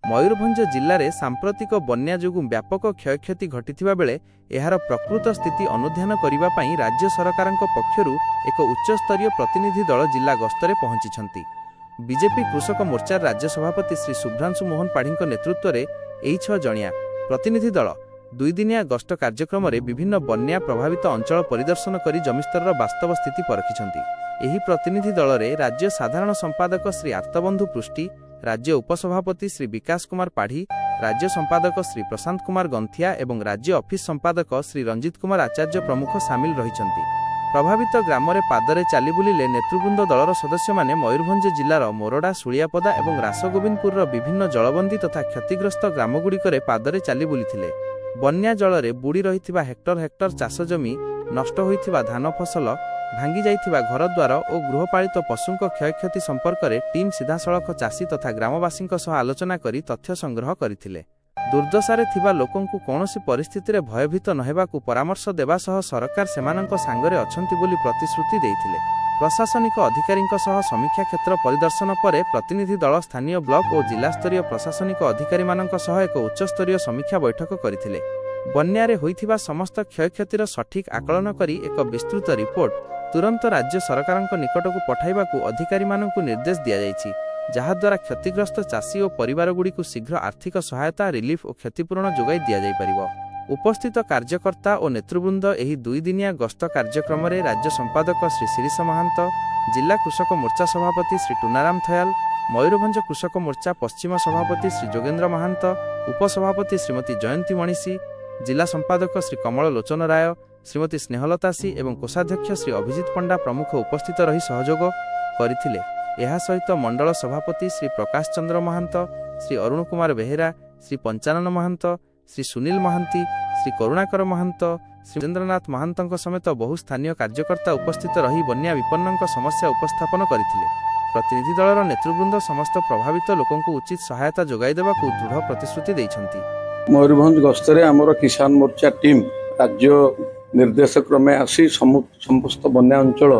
मयूरभंज जिले में सांप्रतिक बन्या जोगु व्यापक क्षयक्षति घटिथिबा बेले एहार प्रकृत स्थिति अनुध्यान करिबा पई राज्य सरकार पक्षरु एक उच्चस्तरीय प्रतिनिधि दल जिला गस्तरे पहुंची। बीजेपी कृषक मोर्चा राज्य सभापति श्री शुभ्रांशु मोहन पाढ़ी नेतृत्व में एही 6 जणिया प्रतिनिधि दल 2 दिनिया गस्त कार्यक्रम में विभिन्न बन्या प्रभावित अंचल परिदर्शन कर जमिस्तर वास्तव स्थिति परखिछंती। एही प्रतिनिधि दल में राज्य साधारण संपादक श्री आर्तबंधु पृष्टि, राज्य उपसभापति श्री विकास कुमार पाढ़ी, राज्य संपादक श्री प्रशांत कुमार गंथिया एवं राज्य ऑफिस संपादक श्री रंजित कुमार आचार्य प्रमुख सामिल रहिछंती। प्रभावित ग्राम में पादरे चली बुलिले नेतृवृंद दलर सदस्य माने मयूरभंज जिलार मोरडा, सुलियापदा एवं रासगोविंदपुर विभिन्न जलबंदी तथा क्षतिग्रस्त ग्रामगुड़िकरे पादरे चली बुलिथिले। बन्या जल में बुड़ी रहिथिबा हेक्टर हेक्टर चाष जमी, नष्ट होइथिबा धान फसल, भांगी जाइथिबा घरद्वार और गृहपालित पशुंक क्षयक्षति संपर्क में टीम सीधासलख चाषी तथा ग्रामवासी आलोचना करी तथ्य संग्रह करथिले। दुर्दशारे थिबा लोकंकु कौनसी परिस्थिति रे भयभीत न हेबाकु परामर्श देबा सह सरकार सेमानंक सांगरे अछंती बोली प्रतिश्रुति देइथिले। प्रशासनिक अधिकारींक सह समीक्षा क्षेत्र परिदर्शन पर प्रतिनिधि दल स्थानीय ब्लॉक और जिला स्तरीय प्रशासनिक अधिकारी मानंक सह एक उच्चस्तरीय समीक्षा बैठक करथिले। बन्यारे होइथिबा समस्त क्षयक्षतिर सठिक आकलन करी एक विस्तृत रिपोर्ट तुरंत राज्य सरकारंक निकटकु पठाइबाकु अधिकारी मानंकु निर्देश दिया जायछि, जहाद्वारा क्षतिग्रस्त चाषी और परिवार गुड़िक शीघ्र आर्थिक सहायता, रिलीफ और क्षतिपूरण जोगाई दि जाइपारिबो। उपस्थित कार्यकर्ता और नेतृवृंद एही 2 दिनिया गस्त कार्यक्रम में राज्य संपादक श्री शिरीष महांत, जिला कृषक मोर्चा सभापति श्री टुनाराम थयाल, मयूरभंज कृषक मोर्चा पश्चिम सभापति श्री जोगेन्द्र महांत, उपसभापति श्रीमती जयंती मणिसी, जिला संपादक श्री कमल लोचन राय, श्रीमती स्नेहलता सी एवं कोषाध्यक्ष श्री अभिजित पंडा प्रमुख उपस्थित रही सहयोग करथिले। एहा सहित मंडल सभापति श्री प्रकाश चंद्र महांत, श्री अरुण कुमार बेहेरा, श्री पंचानन महांत, श्री सुनील महांती, श्री करुणाकर महांत, श्री सुरेंद्रनाथ महांतଙ୍କ समेत बहु स्थानीय कार्यकर्ता उपस्थित रही बन्या विपन्नଙ୍କ समस्या उपस्थापन करथिले। प्रतिनिधि दलर नेतृवृंद समस्त प्रभावित लोकंकु उचित सहायता जोगाई देबाकु दृढ़ प्रतिश्रुति दैछंती। मयूरभंज गस्तरे आमर किसान मोर्चा टीम राज्य निर्देश क्रमे आसी समस्त बन्या अंचल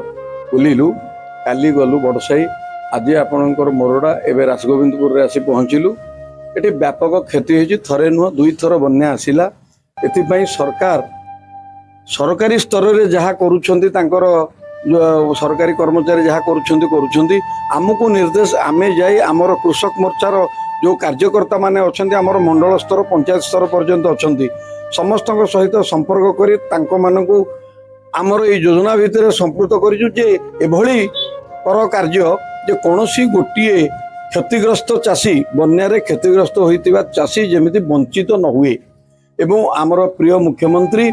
बुलिलु। काली गलु बड़साई, आज आपणकर मोरडा एवं रासगोविंदपुर आसी पहुँचलु। ये व्यापक क्षति होती, थरे नुह 2 थर बन्या आसिला। एथिपाई सरकार सरकारी स्तर में जहाँ करुछंती तांकर सरकारी कर्मचारी जहाँ करुछंती आमको निर्देश आमे जाई आमर कृषक मोर्चार जो कार्यकर्ता माने अछंती आमर मंडल स्तर पंचायत स्तर पर्यंत अछंती समस्त सहित संपर्क करी तांको मानकु आमर ये योजना भितर संपुक्त करिजु जे एभली पर कार्य जे कोनोसी गोटिए क्षतिग्रस्त चाषी बन्यारे क्षतिग्रस्त होइतिबा चाषी जेमिति वंचित न हुए। एवं आमर प्रिय मुख्यमंत्री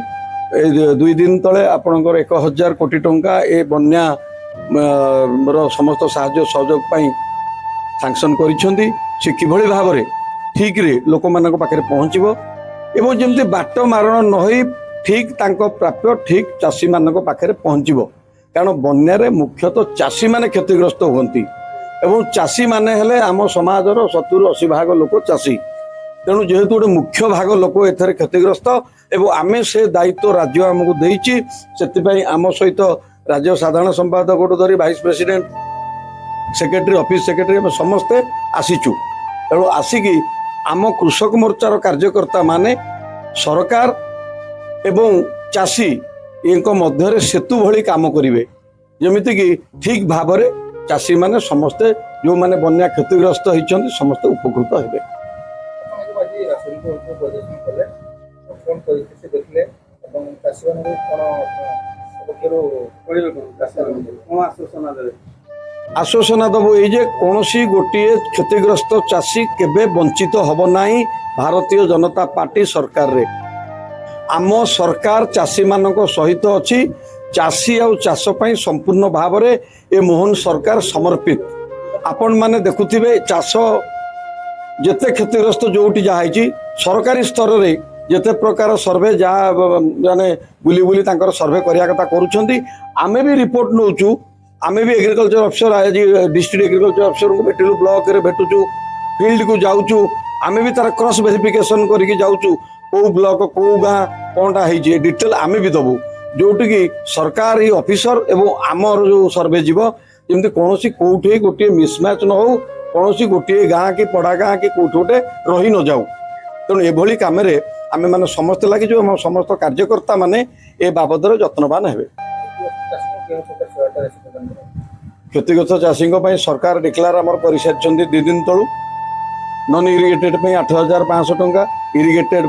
2 दिन तले आपणकर 1000 कोटी टंका ए बन्या समस्त साहाय्य सहयोग पाई सैंक्शन करिसेंती। से किभली भाव में ठीक रे लोक मानक पाखे पहुँचबो एवं जमती बाट मारण न होई ठीक तांको प्राप्य ठीक चाषी मानक पाखे पहुँचबो। कारण बन्यारे मुख्यतः चाषी माने क्षतिग्रस्त होती एवं चाषी माने हेले आम समाजर 70-80 भाग लोक चाषी। तेणु जेहेतु गोटे मुख्य भाग लोक एथरे क्षतिग्रस्त एवं आमे से दायित्व राज्य आमको देइछि, सेतिपई आम सहित राज्य साधारण संपादक धरी vice president secretary office secretary आम समस्ते आसीचु। तेणु आसिकी आम कृषक मोर्चार कार्यकर्ता माने सरकार एवं चाषी इनको मध्य सेतु भली काम करिवे, जेमिति कि ठीक भाव में चाषी माने समस्ते जो माने बन्या क्षतिग्रस्त होइछन्ति समस्ते उपकृत हेबे। आश्वासना दबो ये कौन गोटे क्षतिग्रस्त चाषी केबे वंचित हब नाही। भारतीय जनता पार्टी सरकार रे आम सरकार चाषी मानक सहित अच्छी। चाषी आ चाष पाई संपूर्ण भाव में ए मोहन सरकार समर्पित। आपण माने देखुथिबे चाष जेते क्षतिग्रस्त जोटी जहाँ सरकारी स्तर में जेते प्रकार सर्वे जहाँ माने बुली बुली तांकर सर्वे करिया कथा करूछंती। आमे भी रिपोर्ट नौचु, आमे भी एग्रीकल्चर अफसर आज डिस्ट्रिक्ट एग्रीकल्चर अफसर को भेटिलु, ब्लॉक रे भेटुचु, फील्ड को जाऊचु, आमे भी तार क्रॉस वेरिफिकेशन करके जाऊचु को ब्लॉक को गाँ कौनटा है डिटेल आमे भी दबु जोटि कि सरकारी ऑफिसर एवं आमर जो सर्वे जीव जमती कौन कौटे गोटे मिसमैच न हो କୌଣସି ଗୋଟିଏ ଗାଁ କି ପଡ଼ା ଗାଁ କି କୋଉଠି ଗୋଟେ ରହି ନ ଯାଉ। ତେଣୁ ଏଭଳି କାମରେ ଆମେ ମାନେ ସମସ୍ତେ ଲାଗିଛୁ ଏବଂ ସମସ୍ତ କାର୍ଯ୍ୟକର୍ତ୍ତା ମାନେ ଏ ବାବଦରେ ଯତ୍ନବାନ ହେବେ। କ୍ଷତିଗ୍ରସ୍ତ ଚାଷୀଙ୍କ ପାଇଁ ସରକାର ଡିକ୍ଲାର ଆମର କରିସାରିଛନ୍ତି 2 ଦିନ ତଳୁ। ନନ୍ ଇରିଗେଟେଡ୍ ପାଇଁ 8,500 ଟଙ୍କା, ଇରିଗେଟେଡ୍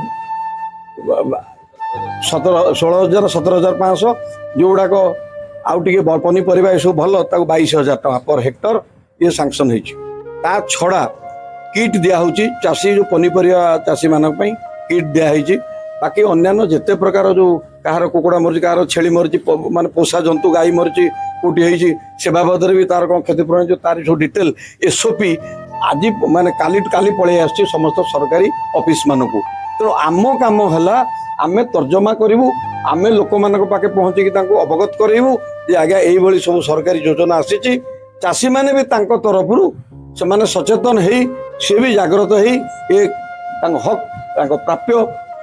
16,000 17,500, ଯେଉଁଗୁଡ଼ାକ ଆଉ ଟିକେ ପନିପରିବା ଏସବୁ ଭଲ ତାକୁ 22,000 ଟଙ୍କା ପର ହେକ୍ଟର ଇଏ ସାଙ୍କସନ୍ ହେଇଛି। ତା ଛଡ଼ା କିଟ୍ ଦିଆହେଉଛି ଚାଷୀ ଯେଉଁ ପନିପରିବା ଚାଷୀମାନଙ୍କ ପାଇଁ କିଟ୍ ଦିଆହେଇଛି। ବାକି ଅନ୍ୟାନ୍ୟ ଯେତେ ପ୍ରକାର ଯେଉଁ କାହାର କୁକୁଡ଼ା ମରିଛି, କାହାର ଛେଳି ମରିଛି, ମାନେ ପୋଷା ଜନ୍ତୁ ଗାଈ ମରିଛି, କୋଉଠି ହେଇଛି ସେ ବାବଦରେ ବି ତାର କ'ଣ କ୍ଷତିପୂରଣ ହେଇଛି ତାର ସବୁ ଡିଟେଲ ଏସ୍ଓପି ଆଜି ମାନେ କାଲି ପଳେଇ ଆସିଛି ସମସ୍ତ ସରକାରୀ ଅଫିସ ମାନଙ୍କୁ। ତେଣୁ ଆମ କାମ ହେଲା ଆମେ ତର୍ଜମା କରିବୁ, ଆମେ ଲୋକମାନଙ୍କ ପାଖେ ପହଞ୍ଚିକି ତାଙ୍କୁ ଅବଗତ କରାଇବୁ ଯେ ଆଜ୍ଞା ଏଇଭଳି ସବୁ ସରକାରୀ ଯୋଜନା ଆସିଛି। ଚାଷୀମାନେ ବି ତାଙ୍କ ତରଫରୁ ସେମାନେ ସଚେତନ ହେଇ ସେ ବି ଜାଗ୍ରତ ହେଇ ଏ ତାଙ୍କ ହକ୍ ତାଙ୍କ ପ୍ରାପ୍ୟ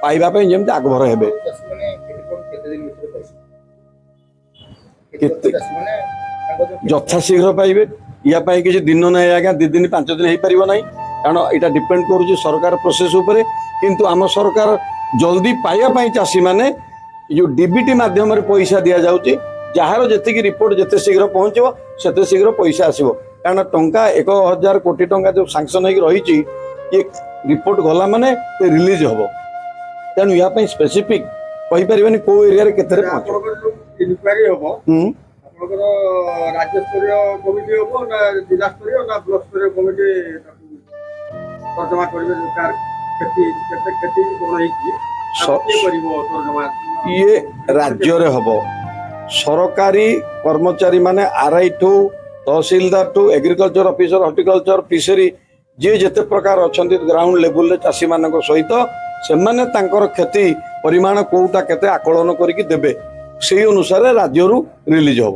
ପାଇବା ପାଇଁ ଯେମିତି ଆଗଭର ହେବେ। ଯଥାଶୀଘ୍ର ପାଇବେ। ୟା ପାଇଁ କିଛି ଦିନ ନାହିଁ ଆଜ୍ଞା, 2 ଦିନ 5 ଦିନ ହେଇପାରିବ ନାହିଁ, କାରଣ ଏଇଟା ଡିପେଣ୍ଡ କରୁଛି ସରକାର ପ୍ରୋସେସ ଉପରେ। କିନ୍ତୁ ଆମ ସରକାର ଜଲ୍ଦି ପାଇବା ପାଇଁ ଚାଷୀମାନେ ଯେଉଁ ଡିବିଟି ମାଧ୍ୟମରେ ପଇସା ଦିଆଯାଉଛି, ଯାହାର ଯେତିକି ରିପୋର୍ଟ ଯେତେ ଶୀଘ୍ର ପହଞ୍ଚିବ ସେତେ ଶୀଘ୍ର ପଇସା ଆସିବ। କାରଣ ଟଙ୍କା 1,000 କୋଟି ଟଙ୍କା ଯେଉଁ ସାଙ୍କସନ୍ ହେଇକି ରହିଛି ଇଏ ରିପୋର୍ଟ ଗଲା ମାନେ ରିଲିଜ ହବ। ତେଣୁ ୟା ପାଇଁ ସ୍ପେସିଫିକ କହିପାରିବେନି କୋଉ ଏରିଆରେ କେତେରେ ପହଞ୍ଚିବ। ଇନକ୍ୱାରି ହବ ଆପଣଙ୍କର ରାଜ୍ୟସ୍ତରୀୟ କମିଟି ହବ ନା ଜିଲ୍ଲାସ୍ତରୀୟ ନା ବ୍ଲକ ସ୍ତରୀୟ କମିଟି ତର୍ଜମା କରିବେ? କାହାର କ୍ଷତି କେତେ କ୍ଷତି କ'ଣ ହେଇଛି କିଏ କରିବ ତର୍ଜମା? ଇଏ ରାଜ୍ୟରେ ହବ। ସରକାରୀ କର୍ମଚାରୀ ମାନେ RI ଠୁ ତହସିଲଦାର ଠୁ ଏଗ୍ରିକଲଚର ଅଫିସର, ହର୍ଟିକଲଚର, ଫିସରୀ ଯିଏ ଯେତେ ପ୍ରକାର ଅଛନ୍ତି ଗ୍ରାଉଣ୍ଡ ଲେବୁଲରେ ଚାଷୀମାନଙ୍କ ସହିତ ସେମାନେ ତାଙ୍କର କ୍ଷତି ପରିମାଣ କୋଉଟା କେତେ ଆକଳନ କରିକି ଦେବେ। ସେଇ ଅନୁସାରେ ରାଜ୍ୟରୁ ରିଲିଜ ହବ।